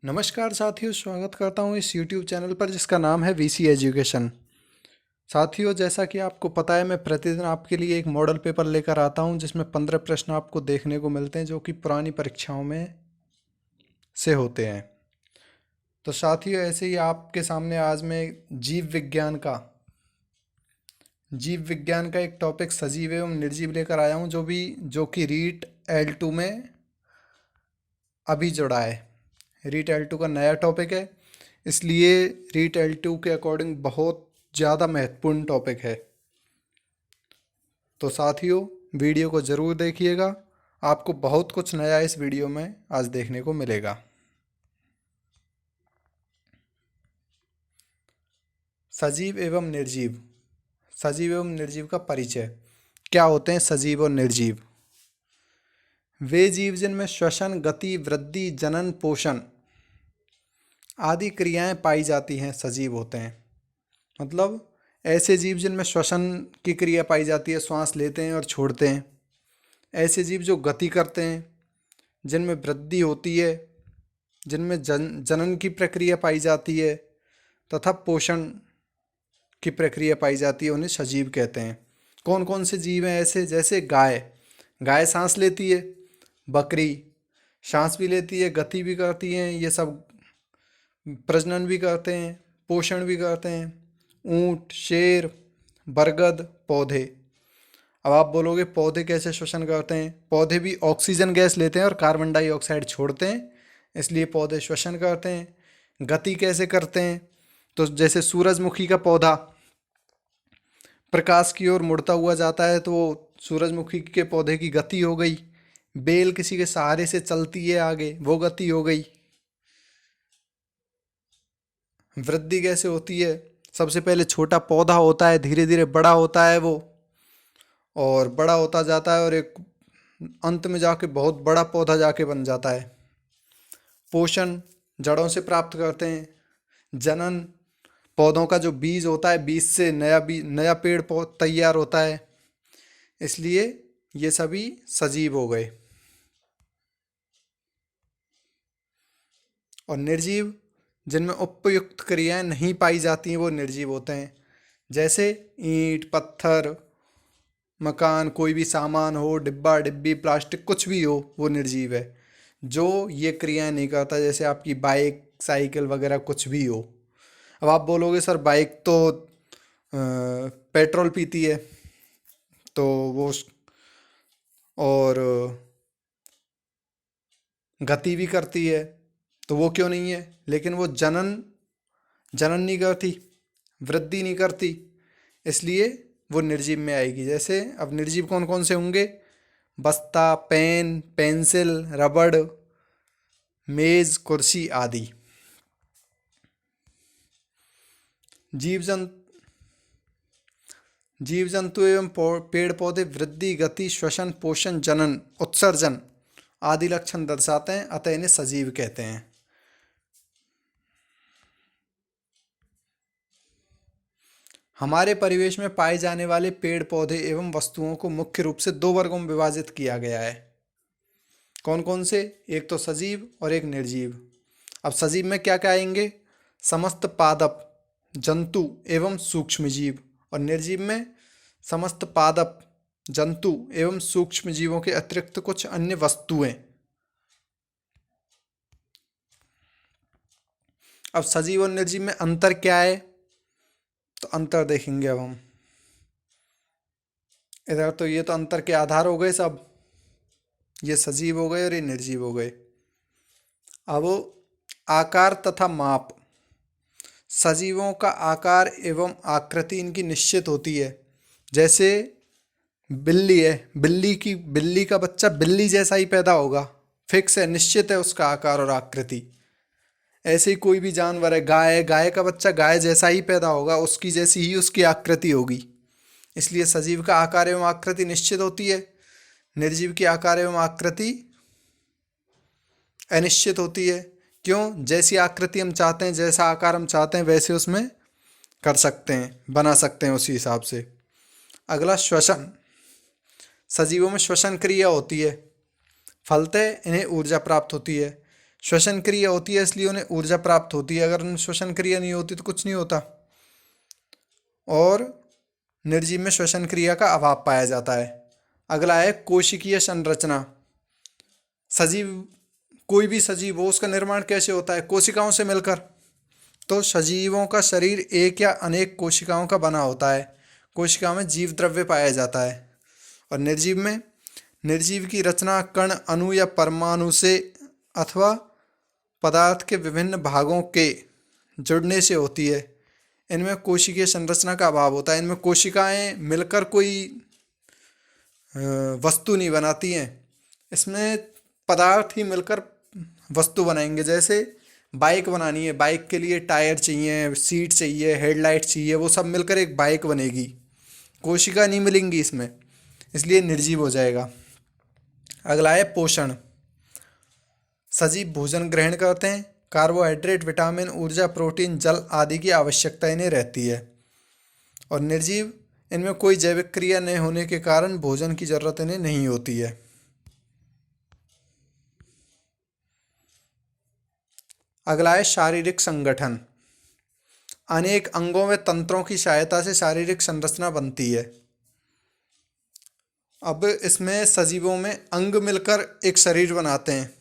नमस्कार साथियों, स्वागत करता हूँ इस YouTube चैनल पर जिसका नाम है वीसी एजुकेशन। साथियों, जैसा कि आपको पता है, मैं प्रतिदिन आपके लिए एक मॉडल पेपर लेकर आता हूँ जिसमें 15 प्रश्न आपको देखने को मिलते हैं जो कि पुरानी परीक्षाओं में से होते हैं। तो साथियों, ऐसे ही आपके सामने आज मैं जीव विज्ञान का एक टॉपिक सजीव एवं निर्जीव लेकर आया हूँ जो कि रीट L2 में अभी जुड़ा है। रीट L2 का नया टॉपिक है, इसलिए रीट L2 के अकॉर्डिंग बहुत ज़्यादा महत्वपूर्ण टॉपिक है। तो साथियों, वीडियो को ज़रूर देखिएगा, आपको बहुत कुछ नया इस वीडियो में आज देखने को मिलेगा। सजीव एवं निर्जीव। सजीव एवं निर्जीव का परिचय। क्या होते हैं सजीव और निर्जीव? वे जीव जिनमें श्वसन, गति, वृद्धि, जनन, पोषण आदि क्रियाएं पाई जाती हैं सजीव होते हैं। मतलब ऐसे जीव जिनमें श्वसन की क्रिया पाई जाती है, श्वास लेते हैं और छोड़ते हैं। ऐसे जीव जो गति करते हैं, जिनमें वृद्धि होती है, जिनमें जनन की प्रक्रिया पाई जाती है तथा पोषण की प्रक्रिया पाई जाती है, उन्हें सजीव कहते हैं। कौन कौन से जीव हैं ऐसे? जैसे गाय। गाय सांस लेती है। बकरी सांस भी लेती है, गति भी करती हैं, ये सब प्रजनन भी करते हैं, पोषण भी करते हैं। ऊंट, शेर, बरगद, पौधे। अब आप बोलोगे पौधे कैसे श्वसन करते हैं? पौधे भी ऑक्सीजन गैस लेते हैं और कार्बन डाइऑक्साइड छोड़ते हैं, इसलिए पौधे श्वसन करते हैं। गति कैसे करते हैं? तो जैसे सूरजमुखी का पौधा प्रकाश की ओर मुड़ता हुआ जाता है तो वो सूरजमुखी के पौधे की गति हो गई। बेल किसी के सहारे से चलती है आगे, वो गति हो गई। वृद्धि कैसे होती है? सबसे पहले छोटा पौधा होता है, धीरे धीरे बड़ा होता है वो, और बड़ा होता जाता है और एक अंत में जाके बहुत बड़ा पौधा जाके बन जाता है। पोषण जड़ों से प्राप्त करते हैं। जनन पौधों का जो बीज होता है, बीज से नया पेड़ तैयार होता है, इसलिए ये सभी सजीव हो गए। और निर्जीव जिनमें उपयुक्त क्रियाएं नहीं पाई जाती हैं वो निर्जीव होते हैं। जैसे ईंट, पत्थर, मकान, कोई भी सामान हो, डिब्बा डिब्बी, प्लास्टिक, कुछ भी हो, वो निर्जीव है जो ये क्रियाएं नहीं करता। जैसे आपकी बाइक, साइकिल वगैरह कुछ भी हो। अब आप बोलोगे सर बाइक तो पेट्रोल पीती है, तो और गति भी करती है, तो वो क्यों नहीं है? लेकिन वो जनन जनन नहीं करती, वृद्धि नहीं करती, इसलिए वो निर्जीव में आएगी। जैसे अब निर्जीव कौन कौन से होंगे? बस्ता, पेन, पेंसिल, रबड़, मेज, कुर्सी आदि। जीव जंतु जीव जंतु एवं पेड़ पौधे वृद्धि, गति, श्वसन, पोषण, जनन, उत्सर्जन आदि लक्षण दर्शाते हैं, अतः इन्हें सजीव कहते हैं। हमारे परिवेश में पाए जाने वाले पेड़ पौधे एवं वस्तुओं को मुख्य रूप से दो वर्गों में विभाजित किया गया है। कौन कौन से? एक तो सजीव और एक निर्जीव। अब सजीव में क्या क्या आएंगे? समस्त पादप, जंतु एवं सूक्ष्म जीव। और निर्जीव में समस्त पादप, जंतु एवं सूक्ष्म जीवों के अतिरिक्त कुछ अन्य वस्तुएं। अब सजीव और निर्जीव में अंतर क्या है? तो अंतर देखेंगे अब हम। इधर तो ये तो अंतर के आधार हो गए सब, ये सजीव हो गए और ये निर्जीव हो गए। अब आकार तथा माप। सजीवों का आकार एवं आकृति इनकी निश्चित होती है। जैसे बिल्ली है, बिल्ली का बच्चा बिल्ली जैसा ही पैदा होगा, फिक्स है, निश्चित है उसका आकार और आकृति। ऐसे ही कोई भी जानवर है, गाय का बच्चा गाय जैसा ही पैदा होगा, उसकी जैसी ही उसकी आकृति होगी। इसलिए सजीव का आकार एवं आकृति निश्चित होती है, निर्जीव की आकार एवं आकृति अनिश्चित होती है। क्यों? जैसी आकृति हम चाहते हैं, जैसा आकार हम चाहते हैं, वैसे उसमें कर सकते हैं, बना सकते हैं उसी हिसाब से। अगला श्वसन। सजीवों में श्वसन क्रिया होती है, फलतः इन्हें ऊर्जा प्राप्त होती है। श्वसन क्रिया होती है इसलिए उन्हें ऊर्जा प्राप्त होती है, अगर उनमें श्वसन क्रिया नहीं होती तो कुछ नहीं होता। और निर्जीव में श्वसन क्रिया का अभाव पाया जाता है। अगला है कोशिकीय संरचना। सजीव, कोई भी सजीव हो उसका निर्माण कैसे होता है? कोशिकाओं से मिलकर। तो सजीवों का शरीर एक या अनेक कोशिकाओं का बना होता है। कोशिका में जीव द्रव्य पाया जाता है। और निर्जीव में, निर्जीव की रचना कण, अणु या परमाणु से अथवा पदार्थ के विभिन्न भागों के जुड़ने से होती है। इनमें कोशिकीय संरचना का अभाव होता है। इनमें कोशिकाएं मिलकर कोई वस्तु नहीं बनाती हैं। इसमें पदार्थ ही मिलकर वस्तु बनाएंगे। जैसे बाइक बनानी है, बाइक के लिए टायर चाहिए, सीट चाहिए, हेडलाइट चाहिए, वो सब मिलकर एक बाइक बनेगी। कोशिका नहीं मिलेंगी इसमें, इसलिए निर्जीव हो जाएगा। अगला है पोषण। सजीव भोजन ग्रहण करते हैं। कार्बोहाइड्रेट, विटामिन, ऊर्जा, प्रोटीन, जल आदि की आवश्यकता इन्हें रहती है। और निर्जीव, इनमें कोई जैविक क्रिया न होने के कारण भोजन की जरूरत इन्हें नहीं होती है। अगला है शारीरिक संगठन। अनेक अंगों व तंत्रों की सहायता से शारीरिक संरचना बनती है। अब इसमें सजीवों में अंग मिलकर एक शरीर बनाते हैं।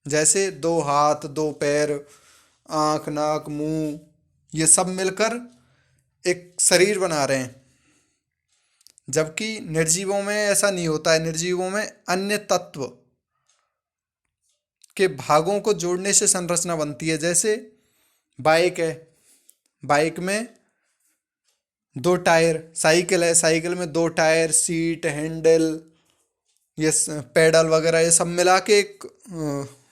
जैसे 2 हाथ, 2 पैर, आँख, नाक, मुंह, ये सब मिलकर एक शरीर बना रहे हैं। जबकि निर्जीवों में ऐसा नहीं होता है। निर्जीवों में अन्य तत्व के भागों को जोड़ने से संरचना बनती है। जैसे बाइक है, बाइक में 2 टायर, साइकिल है, साइकिल में 2 टायर, सीट, हैंडल, ये पेडल वगैरह, ये सब मिला के एक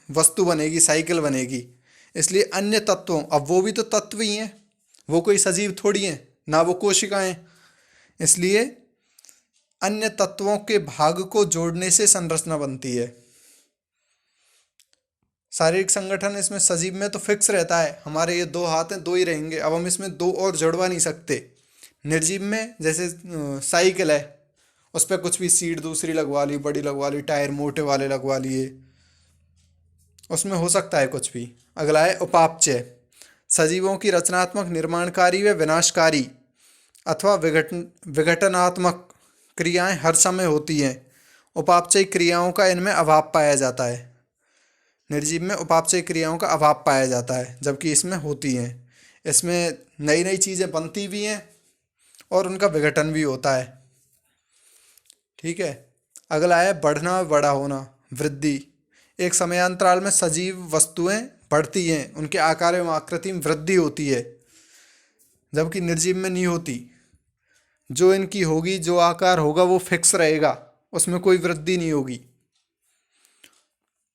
वस्तु बनेगी, साइकिल बनेगी। इसलिए अन्य तत्वों, अब वो भी तो तत्व ही हैं, वो कोई सजीव थोड़ी हैं, ना वो कोशिकाएं। इसलिए अन्य तत्वों के भाग को जोड़ने से संरचना बनती है। शारीरिक संगठन इसमें सजीव में तो फिक्स रहता है, हमारे ये 2 हाथ हैं, 2 ही रहेंगे, अब हम इसमें 2 और जुड़वा नहीं सकते। निर्जीव में जैसे साइकिल है, उस पर कुछ भी सीट दूसरी लगवा ली, बड़ी लगवा ली, टायर मोटे वाले लगवा लिए, उसमें हो सकता है कुछ भी। अगला है उपापचय। सजीवों की रचनात्मक, निर्माणकारी व विनाशकारी अथवा विघटनात्मक क्रियाएं हर समय होती हैं। उपापचयी क्रियाओं का इनमें अभाव पाया जाता है। निर्जीव में उपापचयी क्रियाओं का अभाव पाया जाता है, जबकि इसमें होती हैं। इसमें नई नई चीज़ें बनती भी हैं और उनका विघटन भी होता है। ठीक है। अगला है बढ़ना, बड़ा होना, वृद्धि। एक समयांतराल में सजीव वस्तुएं बढ़ती हैं, उनके आकार एवं आकृति में वृद्धि होती है, जबकि निर्जीव में नहीं होती। जो इनकी होगी, जो आकार होगा वो फिक्स रहेगा, उसमें कोई वृद्धि नहीं होगी।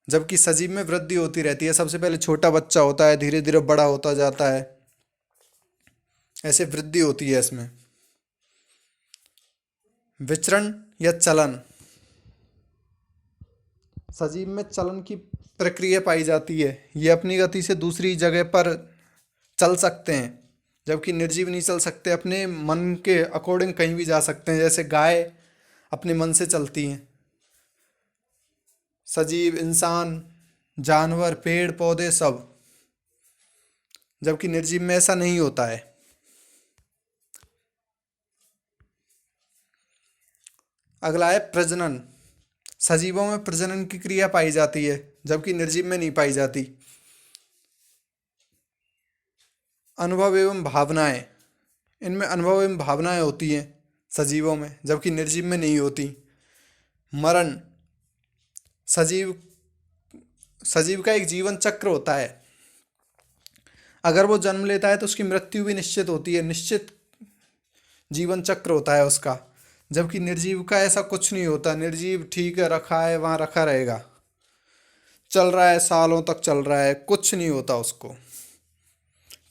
जबकि सजीव में वृद्धि होती रहती है। सबसे पहले छोटा बच्चा होता है, धीरे धीरे बड़ा होता जाता है, ऐसे वृद्धि होती है इसमें। विचरण या चलन। सजीव में चलन की प्रक्रिया पाई जाती है। ये अपनी गति से दूसरी जगह पर चल सकते हैं, जबकि निर्जीव नहीं चल सकते। अपने मन के अकॉर्डिंग कहीं भी जा सकते हैं। जैसे गाय अपने मन से चलती हैं। सजीव, इंसान, जानवर, पेड़ पौधे सब, जबकि निर्जीव में ऐसा नहीं होता है। अगला है प्रजनन। सजीवों में प्रजनन की क्रिया पाई जाती है, जबकि निर्जीव में नहीं पाई जाती। अनुभव एवं भावनाएं। इनमें अनुभव एवं भावनाएं होती हैं सजीवों में, जबकि निर्जीव में नहीं होती। मरण। सजीव का एक जीवन चक्र होता है। अगर वो जन्म लेता है तो उसकी मृत्यु भी निश्चित होती है, निश्चित जीवन चक्र होता है उसका। जबकि निर्जीव का ऐसा कुछ नहीं होता। निर्जीव ठीक है, रखा है वहाँ रखा रहेगा, चल रहा है, सालों तक चल रहा है, कुछ नहीं होता उसको।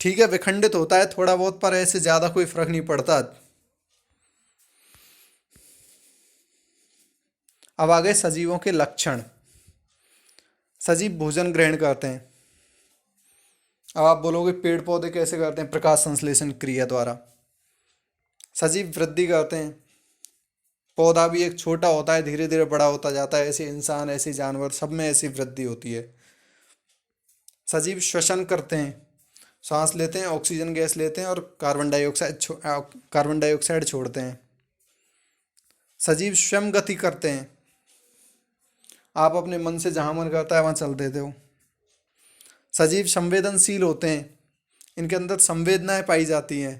ठीक है, विखंडित होता है थोड़ा बहुत, पर ऐसे ज़्यादा कोई फर्क नहीं पड़ता। अब आ गए सजीवों के लक्षण। सजीव भोजन ग्रहण करते हैं। अब आप बोलोगे पेड़ पौधे कैसे करते हैं? प्रकाश संश्लेषण क्रिया द्वारा। सजीव वृद्धि करते हैं। पौधा भी एक छोटा होता है, धीरे धीरे बड़ा होता जाता है। ऐसे इंसान, ऐसे जानवर, सब में ऐसी वृद्धि होती है। सजीव श्वसन करते हैं, सांस लेते हैं, ऑक्सीजन गैस लेते हैं और कार्बन डाइऑक्साइड छोड़ते हैं। सजीव स्वयं गति करते हैं, आप अपने मन से जहाँ मन करता है वहाँ चल देते हो। सजीव संवेदनशील होते हैं, इनके अंदर संवेदनाएं पाई जाती हैं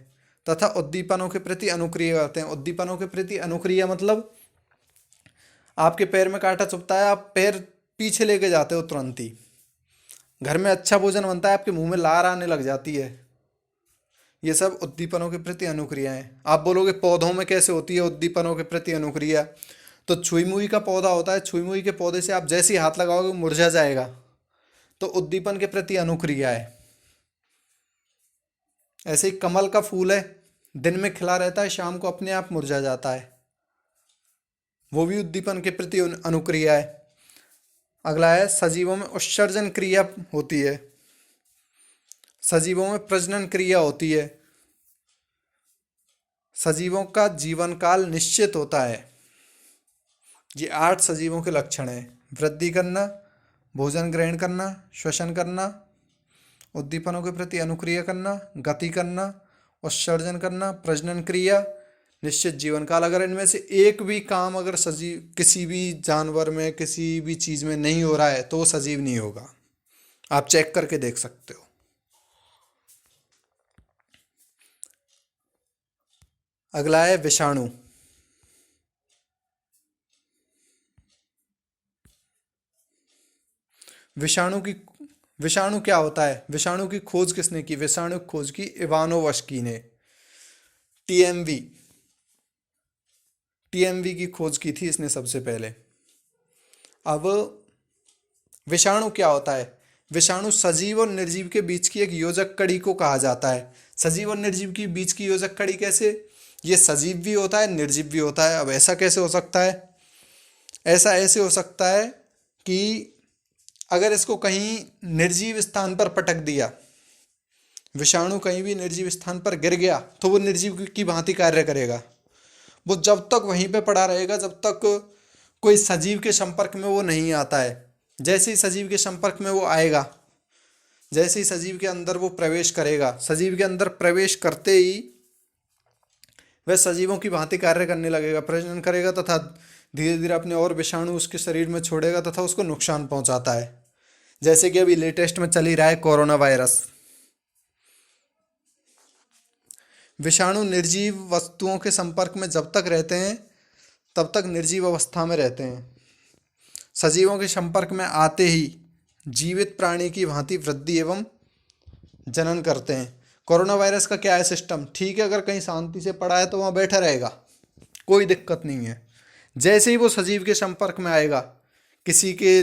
तथा उद्दीपनों के प्रति अनुक्रिया करते हैं। उद्दीपनों के प्रति अनुक्रिया मतलब आपके पैर में कांटा चुभता है, आप पैर पीछे लेके जाते हो तुरंत ही। घर में अच्छा भोजन बनता है, आपके मुंह में लार आने लग जाती है। ये सब उद्दीपनों के प्रति अनुक्रिया है। आप बोलोगे पौधों में कैसे होती है उद्दीपनों के प्रति अनुक्रिया, तो छुई मुई का पौधा होता है, छुई मुई के पौधे से आप जैसे ही हाथ लगाओगे मुरझा जाएगा, तो उद्दीपन के प्रति अनुक्रिया है। ऐसे ही कमल का फूल है, दिन में खिला रहता है, शाम को अपने आप मुरझा जाता है, वो भी उद्दीपन के प्रति अनुक्रिया है। अगला है सजीवों में उत्सर्जन क्रिया होती है, सजीवों में प्रजनन क्रिया होती है, सजीवों का जीवन काल निश्चित होता है। ये 8 सजीवों के लक्षण हैं: वृद्धि करना, भोजन ग्रहण करना, श्वसन करना, उद्दीपनों के प्रति अनुक्रिया करना, गति करना, उत्सर्जन करना, प्रजनन क्रिया, निश्चित जीवन काल। अगर इनमें से एक भी काम अगर सजीव किसी भी जानवर में, किसी भी चीज़ में नहीं हो रहा है तो वो सजीव नहीं होगा। आप चेक करके देख सकते हो। अगला है विषाणु। विषाणु क्या होता है? विषाणु की खोज किसने की? विषाणु की खोज की इवानोवस्की ने। टीएमवी की खोज की थी इसने सबसे पहले। अब विषाणु क्या होता है? विषाणु सजीव और निर्जीव के बीच की एक योजक कड़ी को कहा जाता है। सजीव और निर्जीव के बीच की योजक कड़ी कैसे? ये सजीव भी होता है, निर्जीव भी होता है। अब ऐसा कैसे हो सकता है? ऐसा ऐसे हो सकता है कि अगर इसको कहीं निर्जीव स्थान पर पटक दिया, विषाणु कहीं भी निर्जीव स्थान पर गिर गया, तो वो निर्जीव की भांति कार्य करेगा। वो जब तक वहीं पे पड़ा रहेगा जब तक कोई सजीव के संपर्क में वो नहीं आता है। जैसे ही सजीव के संपर्क में वो आएगा, जैसे ही सजीव के अंदर वो प्रवेश करेगा, सजीव के अंदर प्रवेश करते ही वह सजीवों की भांति कार्य करने लगेगा, प्रजनन करेगा तथा धीरे धीरे अपने और विषाणु उसके शरीर में छोड़ेगा तथा उसको नुकसान पहुंचाता है। जैसे कि अभी लेटेस्ट में चल ही रहा है कोरोना वायरस। विषाणु निर्जीव वस्तुओं के संपर्क में जब तक रहते हैं तब तक निर्जीव अवस्था में रहते हैं। सजीवों के संपर्क में आते ही जीवित प्राणी की भांति वृद्धि एवं जनन करते हैं। कोरोना वायरस का क्या है सिस्टम? ठीक है, अगर कहीं शांति से पड़ा है तो वहाँ बैठा रहेगा, कोई दिक्कत नहीं है। जैसे ही वो सजीव के संपर्क में आएगा, किसी के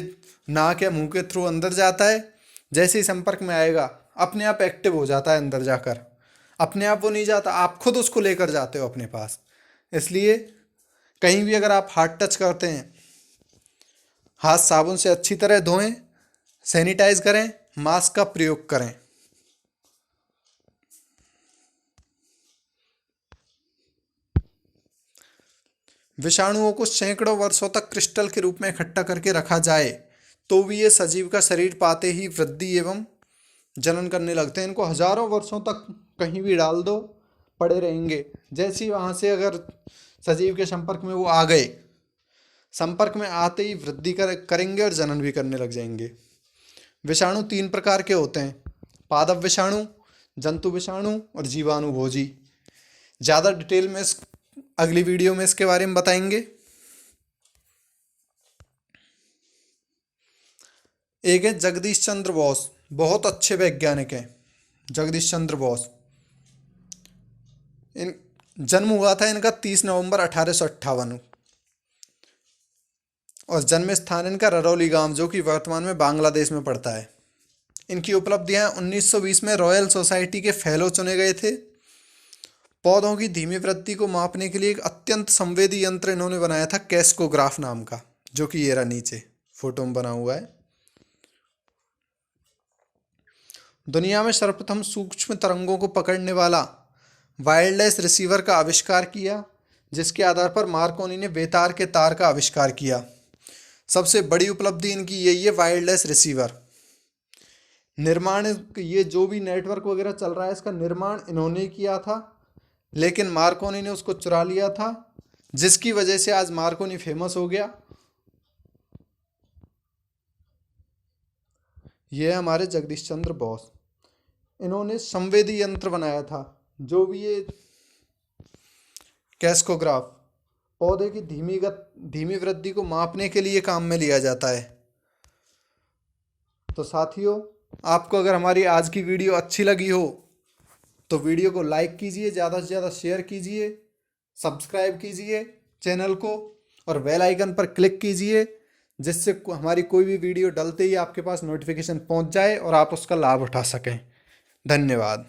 नाक या मुंह के थ्रू अंदर जाता है, जैसे ही संपर्क में आएगा अपने आप एक्टिव हो जाता है अंदर जाकर। अपने आप वो नहीं जाता, आप खुद उसको लेकर जाते हो अपने पास। इसलिए कहीं भी अगर आप हाथ टच करते हैं, हाथ साबुन से अच्छी तरह धोएं, सैनिटाइज करें, मास्क का प्रयोग करें। विषाणुओं को सैकड़ों वर्षों तक क्रिस्टल के रूप में इकट्ठा करके रखा जाए तो भी ये सजीव का शरीर पाते ही वृद्धि एवं जनन करने लगते हैं। इनको हजारों वर्षों तक कहीं भी डाल दो, पड़े रहेंगे। जैसे ही वहाँ से अगर सजीव के संपर्क में वो आ गए, संपर्क में आते ही वृद्धि करेंगे और जनन भी करने लग जाएंगे। विषाणु 3 प्रकार के होते हैं: पादप विषाणु, जंतु विषाणु और जीवाणुभोजी। ज़्यादा डिटेल में अगली वीडियो में इसके बारे में बताएंगे। एक है जगदीश चंद्र बोस, बहुत अच्छे वैज्ञानिक हैं जगदीश चंद्र बोस। इन जन्म हुआ था इनका 30 नवंबर 1858 और जन्म स्थान इनका ररौली गांव, जो कि वर्तमान में बांग्लादेश में पड़ता है। इनकी उपलब्धियां 1920 में रॉयल सोसाइटी के फेलो चुने गए थे। पौधों की धीमी वृद्धि को मापने के लिए एक अत्यंत संवेदी यंत्र इन्होंने बनाया था, कैस्कोग्राफ नाम का, जो कि ये रहा नीचे फोटो में बना हुआ है। दुनिया में सर्वप्रथम सूक्ष्म तरंगों को पकड़ने वाला वायरलेस रिसीवर का आविष्कार किया, जिसके आधार पर मार्कोनी ने बेतार के तार का आविष्कार किया। सबसे बड़ी उपलब्धि इनकी यही है, वायरलेस रिसीवर। निर्माण ये जो भी नेटवर्क वगैरह चल रहा है इसका निर्माण इन्होंने किया था, लेकिन मार्कोनी ने उसको चुरा लिया था, जिसकी वजह से आज मार्कोनी फेमस हो गया। ये है हमारे जगदीश चंद्र बोस। इन्होंने संवेदी यंत्र बनाया था, जो भी ये कैस्कोग्राफ पौधे की धीमी वृद्धि को मापने के लिए काम में लिया जाता है। तो साथियों, आपको अगर हमारी आज की वीडियो अच्छी लगी हो तो वीडियो को लाइक कीजिए, ज़्यादा से ज़्यादा शेयर कीजिए, सब्सक्राइब कीजिए चैनल को और बेल आइकन पर क्लिक कीजिए, जिससे हमारी कोई भी वीडियो डलते ही आपके पास नोटिफिकेशन पहुंच जाए और आप उसका लाभ उठा सकें। धन्यवाद।